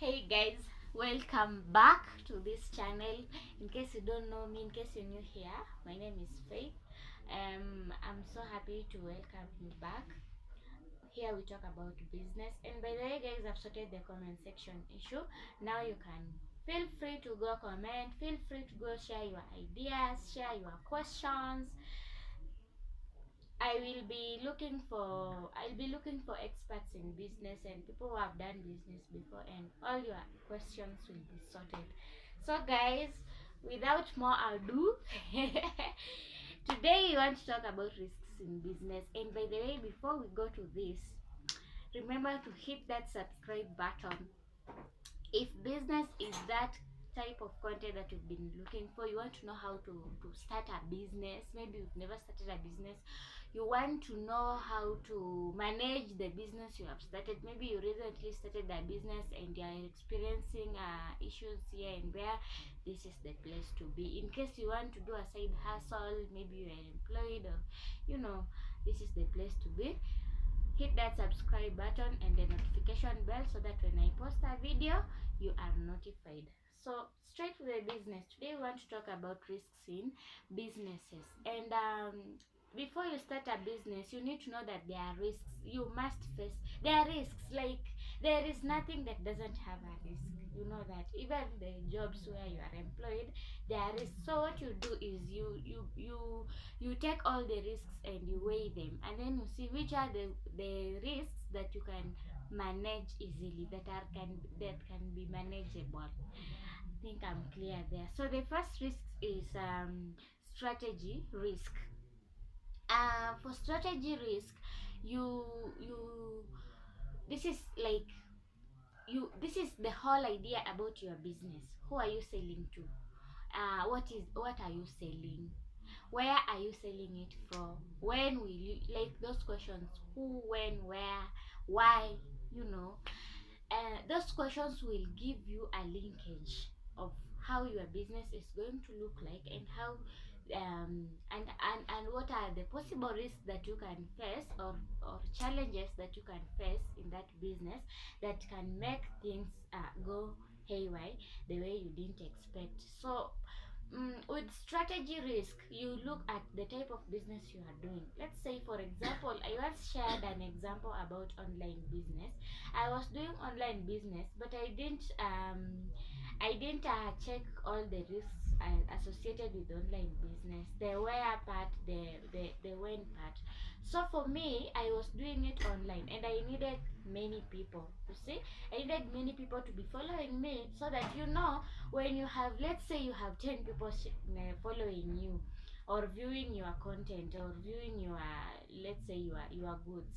Hey guys, welcome back to this channel. In case you don't know me, in case you're new here, my name is Faith. I'm so happy to welcome you back. Here we talk about business, and by the way guys, I've sorted the comment section issue. Now you can feel free to go comment, feel free to go share your ideas, share your questions. I'll be looking for experts in business and people who have done business before, and all your questions will be sorted. So guys, without more ado, today we want to talk about risks in business. And by the way, before we go to this, remember to hit that subscribe button. If business is that type of content that you've been looking for, you want to know how to start a business, maybe you've never started a business, you want to know how to manage the business you have started, maybe you recently started a business and you are experiencing issues here and there, this is the place to be. In case you want to do a side hustle, maybe you are employed, or this is the place to be. Hit that subscribe button and the notification bell so that when I post a video, you are notified. So straight to the business. Today we want to talk about risks in businesses. And before you start a business, you need to know that there are risks. You must face. There are risks. Like, there is nothing that doesn't have a risk. You know that even the jobs where you are employed, there is. So what you do is you take all the risks and you weigh them, and then you see which are the risks that you can manage easily, that can be manageable. I think I'm clear there. So the first risk is strategy risk. For strategy risk, you you this is like this is the whole idea about your business. Who are you selling to? What are you selling? Where are you selling it from? When will you, like those questions? Who, when, where, why? you know those questions will give you a linkage of how your business is going to look like, and how and what are the possible risks that you can face, or challenges that you can face in that business, that can make things go haywire the way you didn't expect. So with strategy risk, you look at the type of business you are doing. Let's say, for example, I once shared an example about online business. I was doing online business, but I didn't check all the risks associated with online business. The where part, the when part. So for me, I was doing it online, and I needed many people. You see, I needed many people to be following me, so that when you have, let's say you have 10 people following you, or viewing your content, or viewing your, let's say, your goods,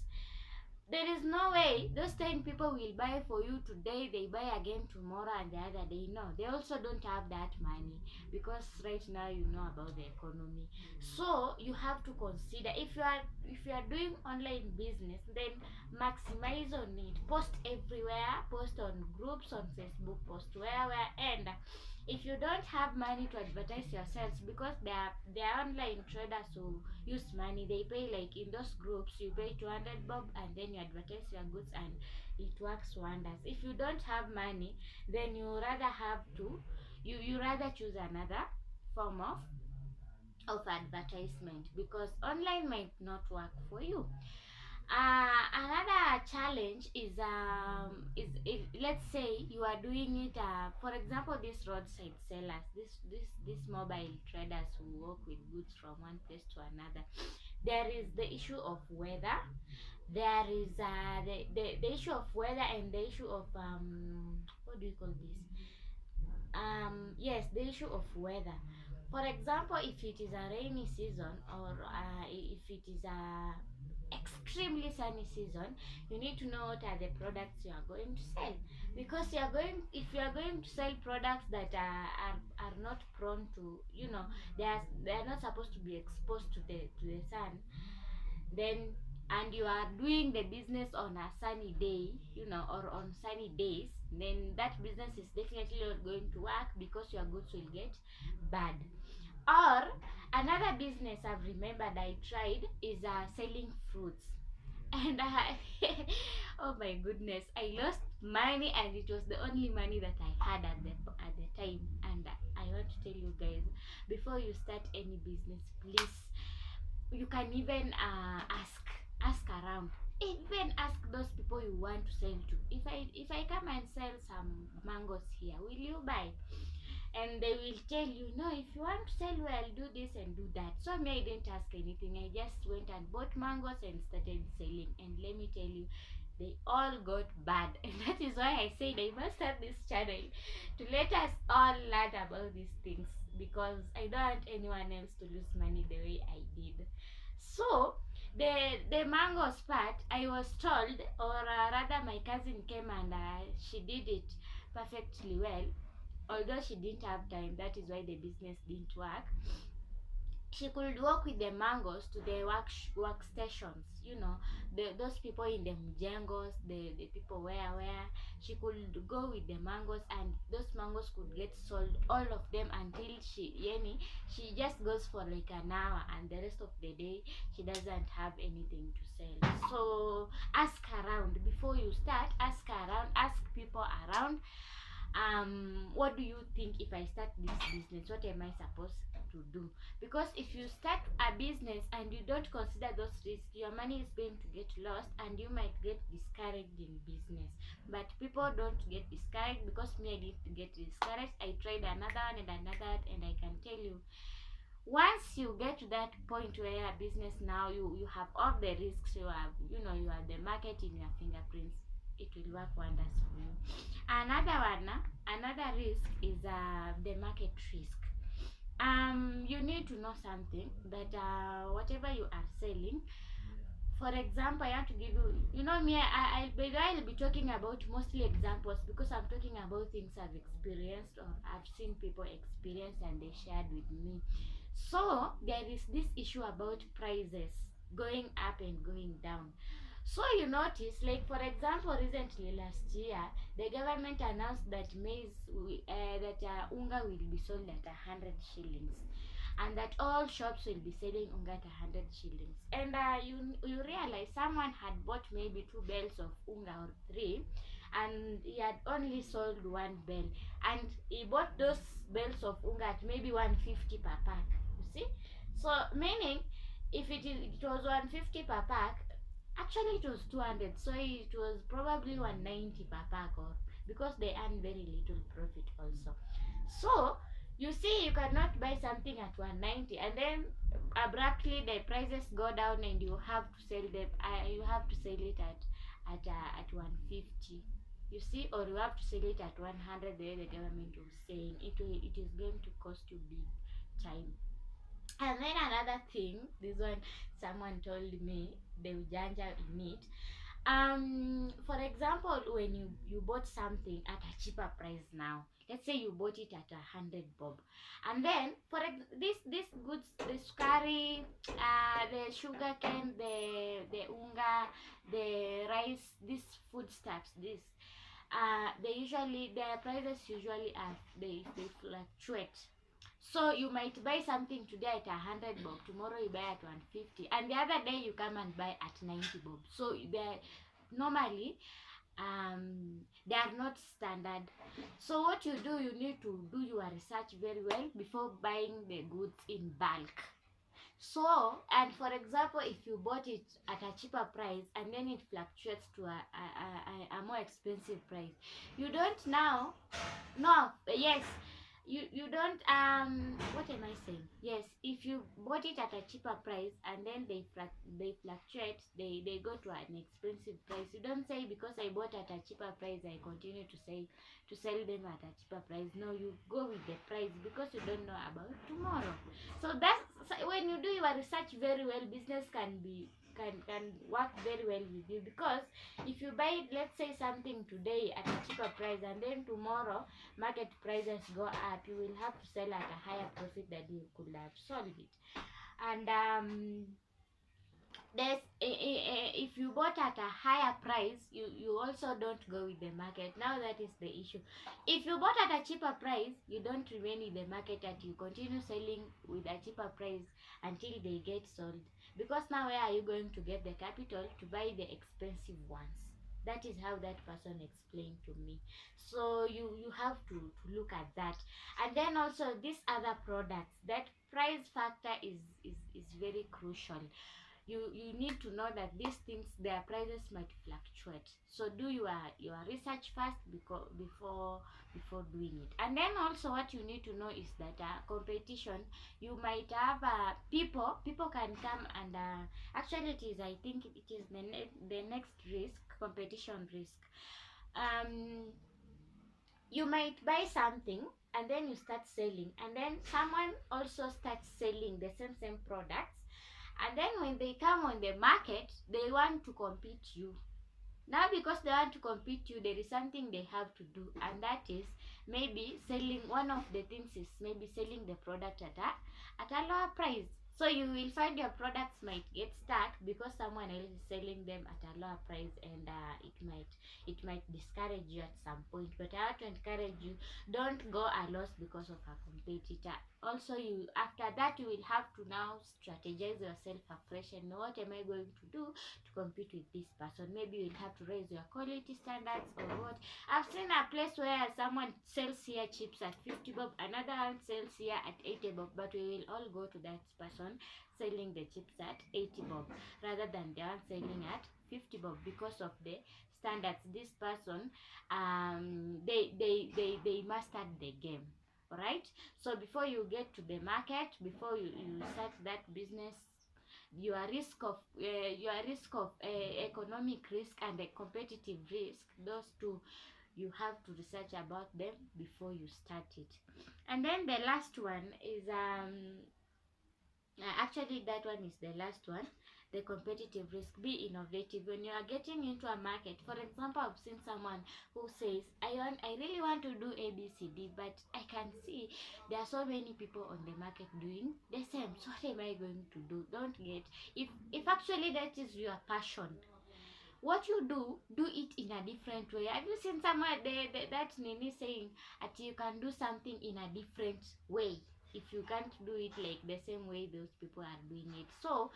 there is no way those 10 people will buy for you today, they buy again tomorrow and the other day. No, they also don't have that money, because right now you know about the economy. So you have to consider, if you are doing online business, then maximize on it. Post everywhere, post on groups, on Facebook, post where, and if you don't have money to advertise yourselves, because there are online traders who use money, they pay, like in those groups you pay 200 bob, and then you advertise your goods, and it works wonders. If you don't have money, then you rather choose another form of advertisement, because online might not work for you. Another challenge is let's say you are doing it, for example, these roadside sellers, this mobile traders who walk with goods from one place to another. There is the issue of weather. There is the issue of weather, and the issue of what do you call this? Yes, the issue of weather. For example, if it is a rainy season, or if it is a extremely sunny season, you need to know what are the products you are going to sell, because if you are going to sell products that are not prone to, they are not supposed to be exposed to the sun, then, and you are doing the business on a sunny day, or on sunny days, then that business is definitely not going to work, because your goods will get bad. Or another business I've remembered I tried is selling fruits. And oh my goodness, I lost money, and it was the only money that I had at the time. And I want to tell you guys, before you start any business, please, you can even ask around, even ask those people you want to sell to. If I come and sell some mangoes here, will you buy? And they will tell you, no, if you want to sell well, do this and do that. So me, I didn't ask anything. I just went and bought mangoes and started selling. And let me tell you, they all got bad. And that is why I said I must have this channel to let us all learn about these things, because I don't want anyone else to lose money the way I did. So the mangoes part, I was told, or rather my cousin came and she did it perfectly well, although she didn't have time. That is why the business didn't work. She could walk with the mangoes to the workstations, those people in the mjengos, the people where she could go with the mangoes, and those mangoes could get sold, all of them, until she just goes for like an hour, and the rest of the day she doesn't have anything to sell. So ask around before you start. Ask around, ask people around, what do you think? If I start this business, what am I supposed to do? Because if you start a business and you don't consider those risks, your money is going to get lost, and you might get discouraged in business. But people don't get discouraged, because me, I didn't get discouraged. I tried another one and another, and I can tell you, once you get to that point where a business, now you have all the risks, you have the market in your fingerprints, it will work wonders for you. Another risk is the market risk. You need to know something, that whatever you are selling, for example, I have to give you, me, I'll be talking about mostly examples, because I'm talking about things I've experienced, or I've seen people experience, and they shared with me. So there is this issue about prices going up and going down. So you notice, like for example, recently last year, the government announced that unga will be sold at 100 shillings, and that all shops will be selling unga at 100 shillings. And you realize someone had bought maybe 2 bales of unga, or 3, and he had only sold 1 bale, and he bought those bales of unga at maybe 150 per pack. You see, so meaning, if it was 150 per pack, actually it was 200, so it was probably 190 per pack, or because they earn very little profit also. So you see, you cannot buy something at 190, and then abruptly the prices go down, and you have to sell them. You have to sell it at 150. You see, or you have to sell it at 100. The way the government was saying, it is going to cost you big time. And then another thing, this one someone told me, the ujanja in it. For example, when you bought something at a cheaper price now, let's say you bought it at 100 bob, and then this goods, the sukari, the sugar cane, the unga, the rice, these foodstuffs, their prices usually are, they fluctuate. So you might buy something today at 100 bob, tomorrow you buy at 150, and the other day you come and buy at 90 bob. So they normally, they are not standard. So what you do, you need to do your research very well before buying the goods in bulk. So, and for example, if you bought it at a cheaper price, and then it fluctuates to a more expensive price, you don't now, no, yes, you don't, what am I saying? Yes, if you bought it at a cheaper price, and then they fluctuate, they go to an expensive price, you don't say, because I bought at a cheaper price, I continue to sell them at a cheaper price. No, you go with the price, because you don't know about tomorrow. So when you do your research very well, business can work very well with you. Because if you buy, let's say, something today at a cheaper price, and then tomorrow market prices go up, you will have to sell at a higher profit than you could have sold it. And there's if you bought at a higher price, you also don't go with the market. Now that is the issue. If you bought at a cheaper price, you don't remain in the market, and you continue selling with a cheaper price until they get sold, because now where are you going to get the capital to buy the expensive ones? That is how that person explained to me. So you have to look at that. And then also these other products, that price factor is very crucial. You need to know that these things, their prices might fluctuate. So do your research first, before doing it. And then also what you need to know is that competition, you might have people can come and actually it is, I think it is the next risk, competition risk. um you might buy something and then you start selling, and then someone also starts selling the same products, and then when they come on the market, they want to compete you. Now because they want to compete you, there is something they have to do, and that is maybe selling. One of the things is maybe selling the product at a lower price. So you will find your products might get stuck because someone else is selling them at a lower price, and it might discourage you at some point. But I have to encourage you, don't go a loss because of a competitor. Also, you after that you will have to now strategize yourself afresh and know, what am I going to do to compete with this person? Maybe you'll have to raise your quality standards or what. I've seen a place where someone sells here chips at 50 bob, another one sells here at 80 bob, but we will all go to that person selling the chips at 80 bob rather than the one selling at 50 bob, because of the standards. This person, they mastered the game. All right. So before you get to the market, before you start that business, your risk of economic risk and the competitive risk, those two, you have to research about them before you start it. And then the last one is actually that one is the last one, the competitive risk. Be innovative when you are getting into a market. For example, I've seen someone who says, I really want to do ABCD, but I can see there are so many people on the market doing the same. So what am I going to do? Don't get, if actually that is your passion, what you do it in a different way. Have you seen someone that Nini saying that you can do something in a different way if you can't do it like the same way those people are doing it? So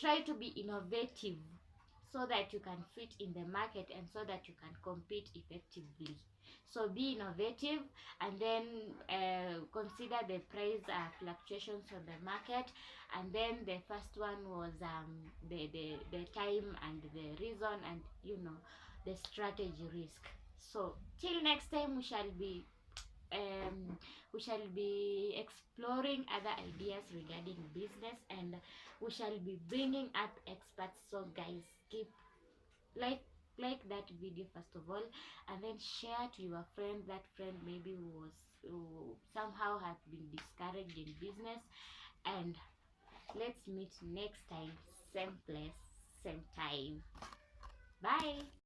try to be innovative so that you can fit in the market and so that you can compete effectively. So be innovative, and then consider the price fluctuations on the market. And then the first one was the time and the reason, and the strategy risk. So till next time, we shall be exploring other ideas regarding business, and we shall be bringing up experts. So guys, keep like that video first of all, and then share to your friend, that friend maybe who somehow has been discouraged in business. And let's meet next time, same place, same time. Bye.